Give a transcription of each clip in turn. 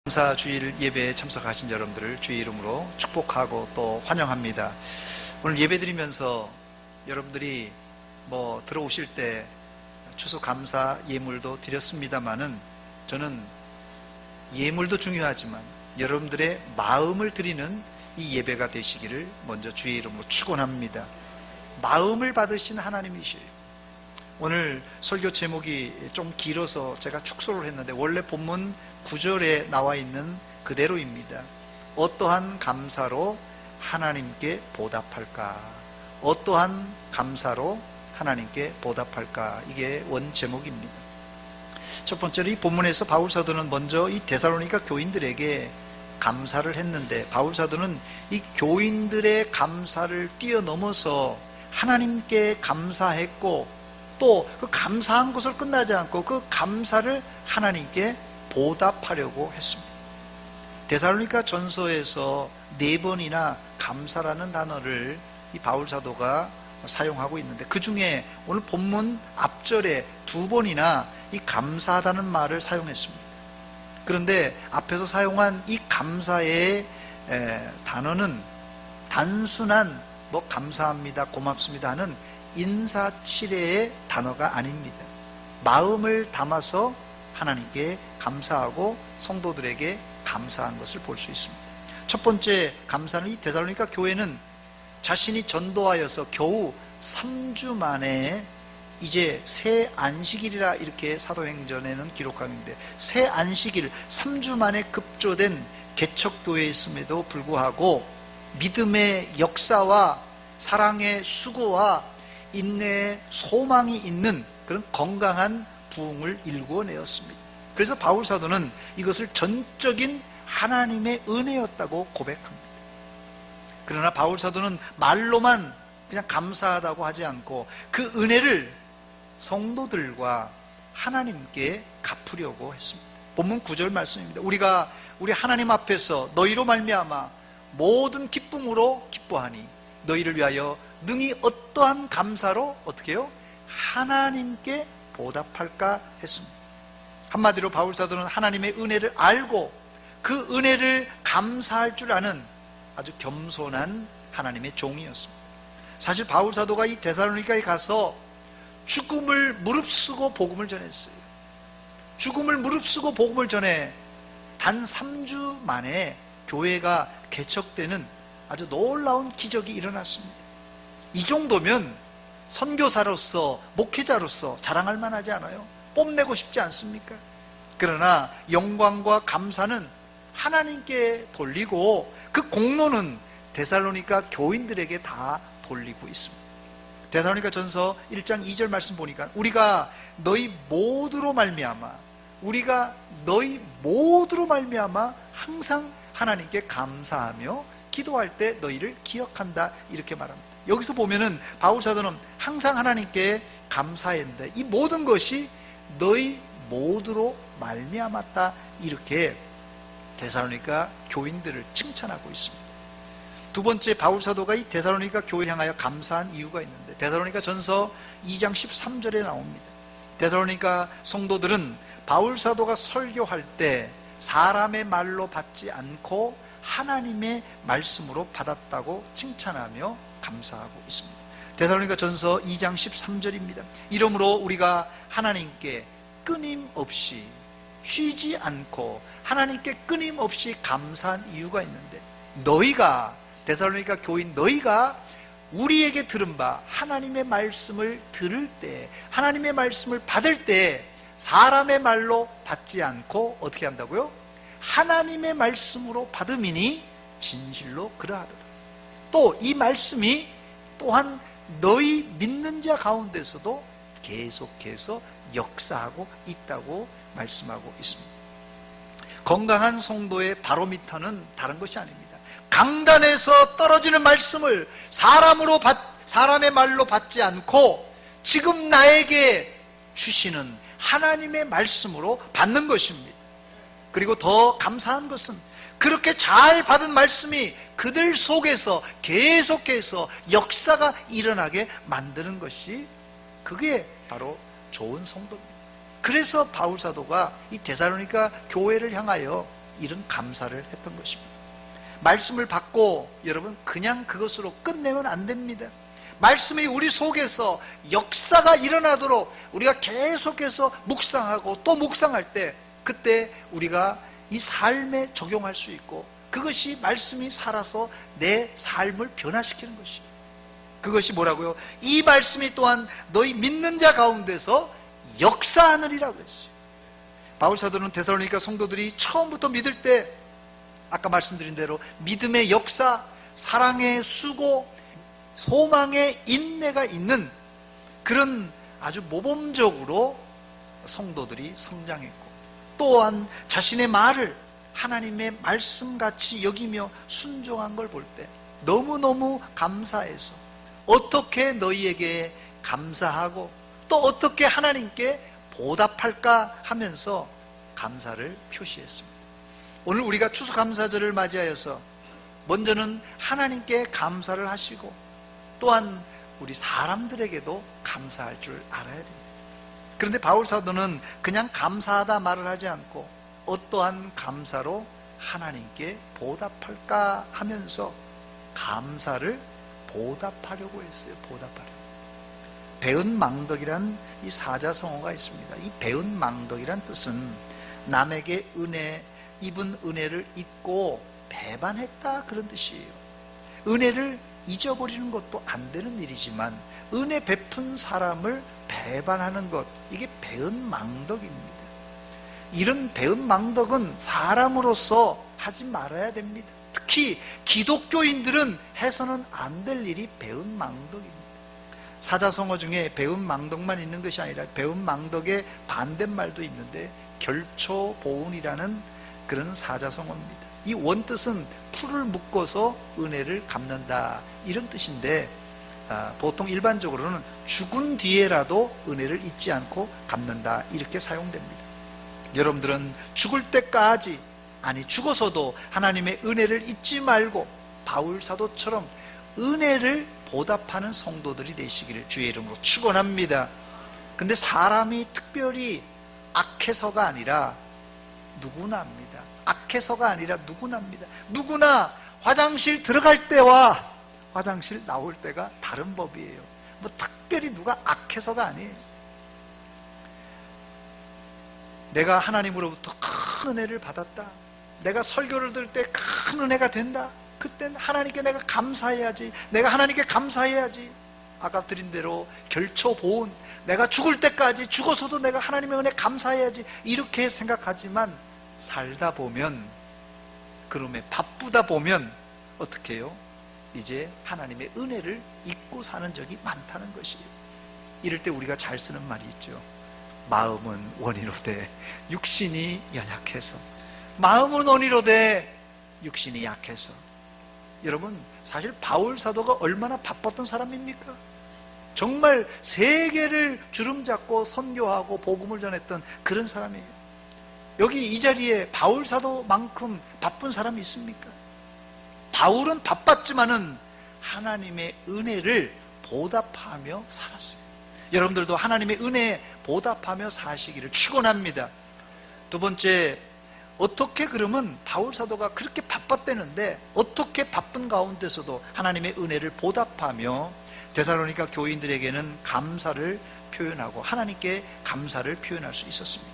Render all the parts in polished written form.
감사 주일 예배에 참석하신 여러분들을 주의 이름으로 축복하고 또 환영합니다. 오늘 예배 드리면서 여러분들이 들어오실 때 추수감사 예물도 드렸습니다마는 저는 예물도 중요하지만 여러분들의 마음을 드리는 이 예배가 되시기를 먼저 주의 이름으로 축원합니다. 마음을 받으신 하나님이시에요. 오늘 설교 제목이 좀 길어서 제가 축소를 했는데 원래 본문 9절에 나와 있는 그대로입니다. 어떠한 감사로 하나님께 보답할까? 어떠한 감사로 하나님께 보답할까? 이게 원 제목입니다. 첫 번째로 이 본문에서 바울 사도는 먼저 이 데살로니가 교인들에게 감사를 했는데, 바울 사도는 이 교인들의 감사를 뛰어넘어서 하나님께 감사했고, 또 그 감사한 것을 끝나지 않고 그 감사를 하나님께 보답하려고 했습니다. 데살로니가 전서에서 4번이나 감사라는 단어를 이 바울 사도가 사용하고 있는데, 그 중에 오늘 본문 앞절에 2번이나 이 감사하다는 말을 사용했습니다. 그런데 앞에서 사용한 이 감사의 단어는 단순한 감사합니다, 고맙습니다 하는 인사치레의 단어가 아닙니다. 마음을 담아서 하나님께 감사하고 성도들에게 감사한 것을 볼 수 있습니다. 첫 번째 감사는 이 데살로니가 교회는 자신이 전도하여서 겨우 3주 만에 이제 새 안식일이라 이렇게 사도행전에는 기록하는데, 새 안식일 3주 만에 급조된 개척교회였음에도 불구하고 믿음의 역사와 사랑의 수고와 인내의 소망이 있는 그런 건강한 부흥을 일구어내었습니다. 그래서 바울 사도는 이것을 전적인 하나님의 은혜였다고 고백합니다. 그러나 바울 사도는 말로만 그냥 감사하다고 하지 않고 그 은혜를 성도들과 하나님께 갚으려고 했습니다. 본문 9절 말씀입니다. 우리 하나님 앞에서 너희로 말미암아 모든 기쁨으로 기뻐하니 너희를 위하여 능히 어떠한 감사로 어떻게 해요? 하나님께 보답할까 했습니다. 한마디로 바울 사도는 하나님의 은혜를 알고 그 은혜를 감사할 줄 아는 아주 겸손한 하나님의 종이었습니다. 사실 바울 사도가 이 데살로니가에 가서 죽음을 무릅쓰고 복음을 전했어요. 죽음을 무릅쓰고 복음을 전해 단 3주 만에 교회가 개척되는 아주 놀라운 기적이 일어났습니다. 이 정도면 선교사로서, 목회자로서 자랑할 만하지 않아요? 뽐내고 싶지 않습니까? 그러나 영광과 감사는 하나님께 돌리고 그 공로는 데살로니가 교인들에게 다 돌리고 있습니다. 데살로니가 전서 1장 2절 말씀 보니까 우리가 너희 모두로 말미암아 항상 하나님께 감사하며 기도할 때 너희를 기억한다, 이렇게 말합니다. 여기서 보면은 바울 사도는 항상 하나님께 감사했는데 이 모든 것이 너희 모두로 말미암았다, 이렇게 데살로니가 교인들을 칭찬하고 있습니다. 두 번째, 바울 사도가 이 데살로니가 교회를 향하여 감사한 이유가 있는데, 데살로니가 전서 2장 13절에 나옵니다. 데살로니가 성도들은 바울 사도가 설교할 때 사람의 말로 받지 않고 하나님의 말씀으로 받았다고 칭찬하며 감사하고 있습니다. 데살로니가 전서 2장 13절입니다. 이러므로 우리가 하나님께 끊임없이 쉬지 않고 하나님께 끊임없이 감사한 이유가 있는데, 너희가, 데살로니가 교인 너희가 우리에게 들은 바 하나님의 말씀을 들을 때, 하나님의 말씀을 받을 때 사람의 말로 받지 않고 어떻게 한다고요? 하나님의 말씀으로 받음이니 진실로 그러하도다. 또 이 말씀이 또한 너희 믿는 자 가운데서도 계속해서 역사하고 있다고 말씀하고 있습니다. 건강한 성도의 바로미터는 다른 것이 아닙니다. 강단에서 떨어지는 말씀을 사람의 말로 받지 않고 지금 나에게 주시는 하나님의 말씀으로 받는 것입니다. 그리고 더 감사한 것은 그렇게 잘 받은 말씀이 그들 속에서 계속해서 역사가 일어나게 만드는 것이, 그게 바로 좋은 성도입니다. 그래서 바울 사도가 이 데살로니가 교회를 향하여 이런 감사를 했던 것입니다. 말씀을 받고 여러분 그냥 그것으로 끝내면 안 됩니다. 말씀이 우리 속에서 역사가 일어나도록 우리가 계속해서 묵상하고 또 묵상할 때 그때 우리가 이 삶에 적용할 수 있고 그것이 말씀이 살아서 내 삶을 변화시키는 것이에요. 그것이 뭐라고요? 이 말씀이 또한 너희 믿는 자 가운데서 역사하느니라고 했어요. 바울 사도는 데살로니가 성도들이 처음부터 믿을 때 아까 말씀드린 대로 믿음의 역사, 사랑의 수고, 소망의 인내가 있는 그런 아주 모범적으로 성도들이 성장했고 또한 자신의 말을 하나님의 말씀같이 여기며 순종한 걸 볼 때 너무너무 감사해서 어떻게 너희에게 감사하고 또 어떻게 하나님께 보답할까 하면서 감사를 표시했습니다. 오늘 우리가 추수감사절을 맞이하여서 먼저는 하나님께 감사를 하시고 또한 우리 사람들에게도 감사할 줄 알아야 됩니다. 그런데 바울 사도는 그냥 감사하다 말을 하지 않고 어떠한 감사로 하나님께 보답할까 하면서 감사를 보답하려고 했어요. 보답하려고. 배은망덕이란 이 사자성어가 있습니다. 이 배은망덕이란 뜻은 남에게 입은 은혜를 잊고 배반했다 그런 뜻이에요. 은혜를 잊어버리는 것도 안 되는 일이지만 은혜 베푼 사람을 배반하는 것, 이게 배은망덕입니다. 이런 배은망덕은 사람으로서 하지 말아야 됩니다. 특히 기독교인들은 해서는 안 될 일이 배은망덕입니다. 사자성어 중에 배은망덕만 있는 것이 아니라 배은망덕의 반대말도 있는데 결초보은이라는 그런 사자성어입니다. 이 원뜻은 풀을 묶어서 은혜를 갚는다 이런 뜻인데 보통 일반적으로는 죽은 뒤에라도 은혜를 잊지 않고 갚는다 이렇게 사용됩니다. 여러분들은 죽을 때까지 아니 죽어서도 하나님의 은혜를 잊지 말고 바울 사도처럼 은혜를 보답하는 성도들이 되시기를 주의 이름으로 축원합니다. 근데 사람이 특별히 악해서가 아니라 누구나입니다. 악해서가 아니라 누구나입니다. 누구나 화장실 들어갈 때와 화장실 나올 때가 다른 법이에요. 뭐 특별히 누가 악해서가 아니에요. 내가 하나님으로부터 큰 은혜를 받았다. 내가 설교를 들을 때 큰 은혜가 된다. 그땐 하나님께 내가 감사해야지. 내가 하나님께 감사해야지. 아까 드린 대로 결초보은, 내가 죽을 때까지 죽어서도 내가 하나님의 은혜 감사해야지. 이렇게 생각하지만 살다 보면, 그러면 바쁘다 보면 어떻게 해요? 이제 하나님의 은혜를 잊고 사는 적이 많다는 것이에요. 이럴 때 우리가 잘 쓰는 말이 있죠. 마음은 원이로되 육신이 연약해서. 마음은 원이로되 육신이 약해서. 여러분, 사실 바울 사도가 얼마나 바빴던 사람입니까? 정말 세계를 주름잡고 선교하고 복음을 전했던 그런 사람이에요. 여기 이 자리에 바울 사도만큼 바쁜 사람이 있습니까? 바울은 바빴지만은 하나님의 은혜를 보답하며 살았어요. 여러분들도 하나님의 은혜에 보답하며 사시기를 축원합니다. 두 번째, 어떻게 그러면 바울 사도가 그렇게 바빴대는데 어떻게 바쁜 가운데서도 하나님의 은혜를 보답하며 데살로니가 교인들에게는 감사를 표현하고 하나님께 감사를 표현할 수 있었습니까?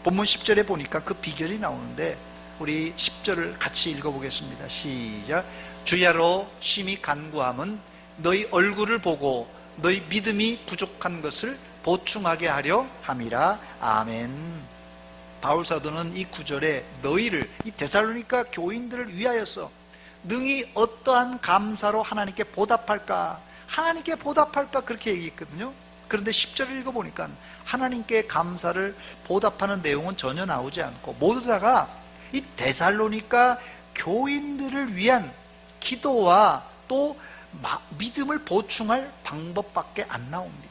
본문 10절에 보니까 그 비결이 나오는데 우리 10절을 같이 읽어보겠습니다. 시작. 주야로 심히 간구함은 너희 얼굴을 보고 너희 믿음이 부족한 것을 보충하게 하려 함이라. 아멘. 바울 사도는 이 구절에 너희를, 이 데살로니가 교인들을 위하여서 능히 어떠한 감사로 하나님께 보답할까, 하나님께 보답할까 그렇게 얘기했거든요. 그런데 10절을 읽어보니까 하나님께 감사를 보답하는 내용은 전혀 나오지 않고 모두 다가 이 데살로니가 교인들을 위한 기도와 또 믿음을 보충할 방법밖에 안 나옵니다.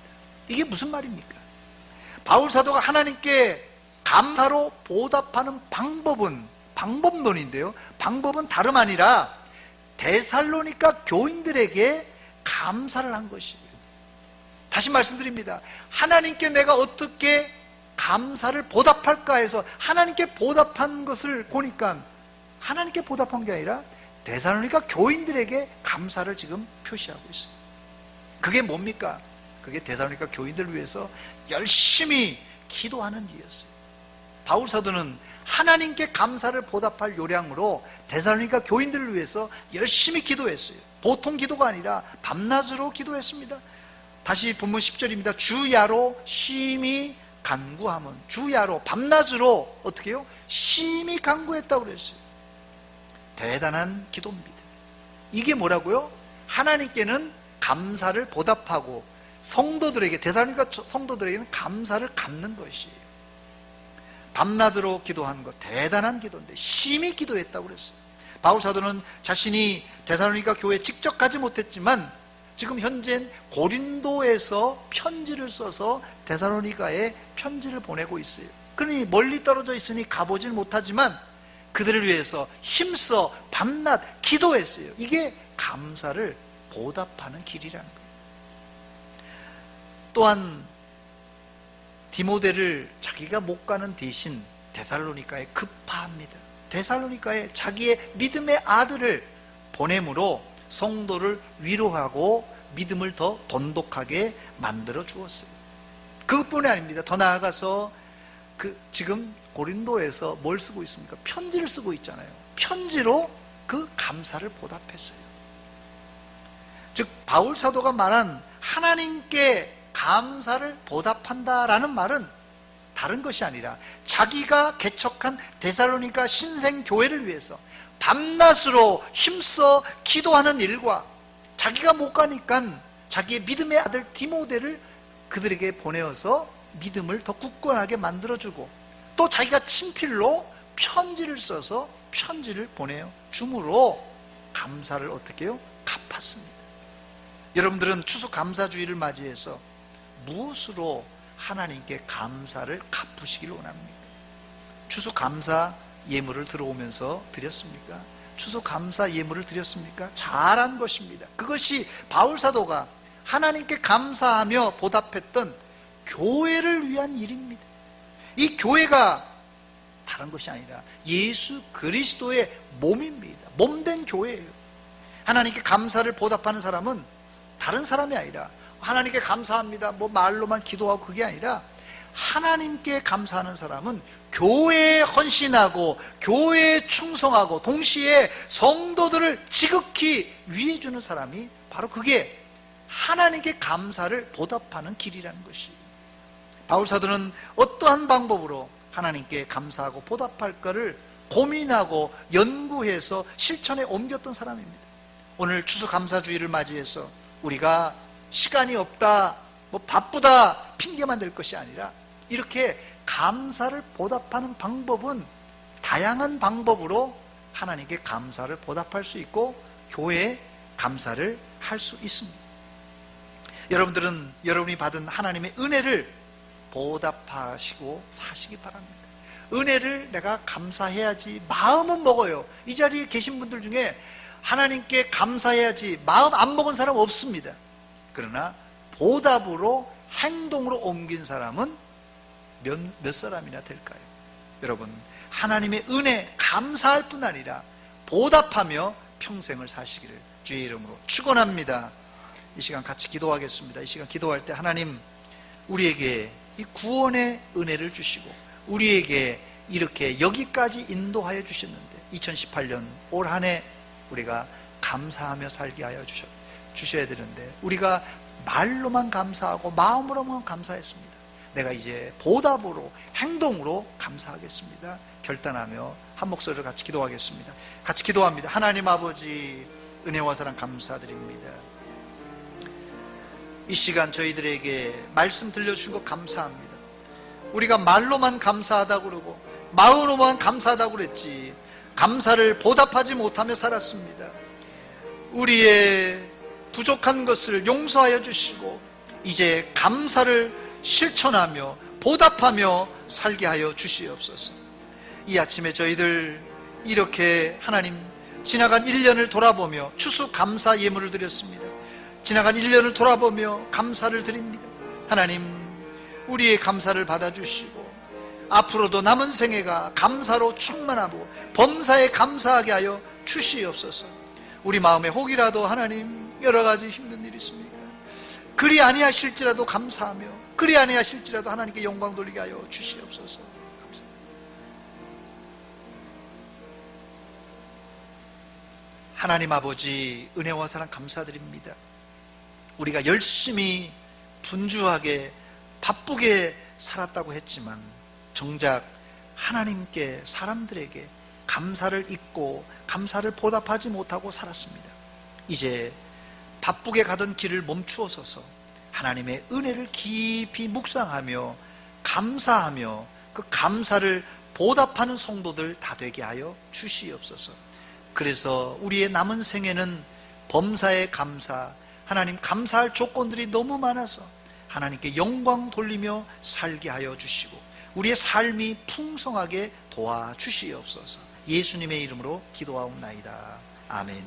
이게 무슨 말입니까? 바울 사도가 하나님께 감사로 보답하는 방법은 방법론인데요. 방법은 다름 아니라 데살로니가 교인들에게 감사를 한 것이에요. 다시 말씀드립니다. 하나님께 내가 어떻게 감사를 보답할까 해서 하나님께 보답한 것을 보니까 하나님께 보답한 게 아니라 데살로니가 교인들에게 감사를 지금 표시하고 있어요. 그게 뭡니까? 그게 데살로니가 교인들을 위해서 열심히 기도하는 일이었어요. 바울 사도는 하나님께 감사를 보답할 요량으로 데살로니가 교인들을 위해서 열심히 기도했어요. 보통 기도가 아니라 밤낮으로 기도했습니다. 다시 본문 10절입니다. 주야로 심히 간구하면, 주야로 밤낮으로 어떻게 해요? 심히 간구했다고 그랬어요. 대단한 기도입니다. 이게 뭐라고요? 하나님께는 감사를 보답하고 성도들에게, 데살로니가 성도들에게는 감사를 갚는 것이에요. 밤낮으로 기도한 것, 대단한 기도인데 심히 기도했다고 그랬어요. 바울 사도는 자신이 데살로니가 교회에 직접 가지 못했지만 지금 현재는 고린도에서 편지를 써서 데살로니가에 편지를 보내고 있어요. 그러니 멀리 떨어져 있으니 가보질 못하지만 그들을 위해서 힘써 밤낮 기도했어요. 이게 감사를 보답하는 길이라는 거예요. 또한 디모데를 자기가 못 가는 대신 데살로니가에 급파합니다. 데살로니가에 자기의 믿음의 아들을 보냄으로 성도를 위로하고 믿음을 더 돈독하게 만들어 주었어요. 그것뿐이 아닙니다. 더 나아가서 지금 고린도에서 뭘 쓰고 있습니까? 편지를 쓰고 있잖아요. 편지로 그 감사를 보답했어요. 즉 바울 사도가 말한 하나님께 감사를 보답한다라는 말은 다른 것이 아니라 자기가 개척한 데살로니가 신생교회를 위해서 밤낮으로 힘써 기도하는 일과 자기가 못 가니까 자기의 믿음의 아들 디모데를 그들에게 보내어서 믿음을 더 굳건하게 만들어주고 또 자기가 친필로 편지를 써서 편지를 보내요. 줌으로 감사를 어떻게 해요? 갚았습니다. 여러분들은 추수감사주의를 맞이해서 무엇으로 하나님께 감사를 갚으시길 원합니까? 추수감사 예물을 들어오면서 드렸습니까? 추수감사 예물을 드렸습니까? 잘한 것입니다. 그것이 바울사도가 하나님께 감사하며 보답했던 교회를 위한 일입니다. 이 교회가 다른 것이 아니라 예수 그리스도의 몸입니다. 몸된 교회예요. 하나님께 감사를 보답하는 사람은 다른 사람이 아니라 하나님께 감사합니다. 뭐 말로만 기도하고 그게 아니라 하나님께 감사하는 사람은 교회에 헌신하고 교회에 충성하고 동시에 성도들을 지극히 위해주는 사람이 바로 그게 하나님께 감사를 보답하는 길이라는 것이에요. 바울사도는 어떠한 방법으로 하나님께 감사하고 보답할까를 고민하고 연구해서 실천에 옮겼던 사람입니다. 오늘 추수감사주의를 맞이해서 우리가 시간이 없다, 뭐 바쁘다 핑계만 댈 것이 아니라 이렇게 감사를 보답하는 방법은 다양한 방법으로 하나님께 감사를 보답할 수 있고 교회에 감사를 할 수 있습니다. 여러분들은 여러분이 받은 하나님의 은혜를 보답하시고 사시기 바랍니다. 은혜를 내가 감사해야지 마음은 먹어요. 이 자리에 계신 분들 중에 하나님께 감사해야지 마음 안 먹은 사람 없습니다. 그러나 보답으로 행동으로 옮긴 사람은 몇 사람이나 될까요? 여러분, 하나님의 은혜 감사할 뿐 아니라 보답하며 평생을 사시기를 주의 이름으로 축원합니다. 이 시간 같이 기도하겠습니다. 이 시간 기도할 때 하나님, 우리에게 이 구원의 은혜를 주시고 우리에게 이렇게 여기까지 인도하여 주셨는데 2018년 올 한 해 우리가 감사하며 살게 하여 주셔야 되는데 우리가 말로만 감사하고 마음으로만 감사했습니다. 내가 이제 보답으로 행동으로 감사하겠습니다. 결단하며 한 목소리로 같이 기도하겠습니다. 같이 기도합니다. 하나님 아버지, 은혜와 사랑 감사드립니다. 이 시간 저희들에게 말씀 들려주신 것 감사합니다. 우리가 말로만 감사하다고 그러고 마음으로만 감사하다고 그랬지 감사를 보답하지 못하며 살았습니다. 우리의 부족한 것을 용서하여 주시고 이제 감사를 실천하며 보답하며 살게 하여 주시옵소서. 이 아침에 저희들 이렇게 하나님 지나간 1년을 돌아보며 추수감사 예물을 드렸습니다. 지나간 1년을 돌아보며 감사를 드립니다. 하나님, 우리의 감사를 받아주시고 앞으로도 남은 생애가 감사로 충만하고 범사에 감사하게 하여 주시옵소서. 우리 마음에 혹이라도 하나님 여러 가지 힘든 일이 있습니까? 그리 아니하실지라도 감사하며 그리 아니하실지라도 하나님께 영광 돌리게 하여 주시옵소서. 감사합니다. 하나님 아버지, 은혜와 사랑 감사드립니다. 우리가 열심히 분주하게 바쁘게 살았다고 했지만 정작 하나님께, 사람들에게 감사를 잊고 감사를 보답하지 못하고 살았습니다. 이제 바쁘게 가던 길을 멈추어서서 하나님의 은혜를 깊이 묵상하며 감사하며 그 감사를 보답하는 성도들 다 되게 하여 주시옵소서. 그래서 우리의 남은 생애는 범사에 감사, 하나님 감사할 조건들이 너무 많아서 하나님께 영광 돌리며 살게 하여 주시고 우리의 삶이 풍성하게 도와주시옵소서. 예수님의 이름으로 기도하옵나이다. 아멘.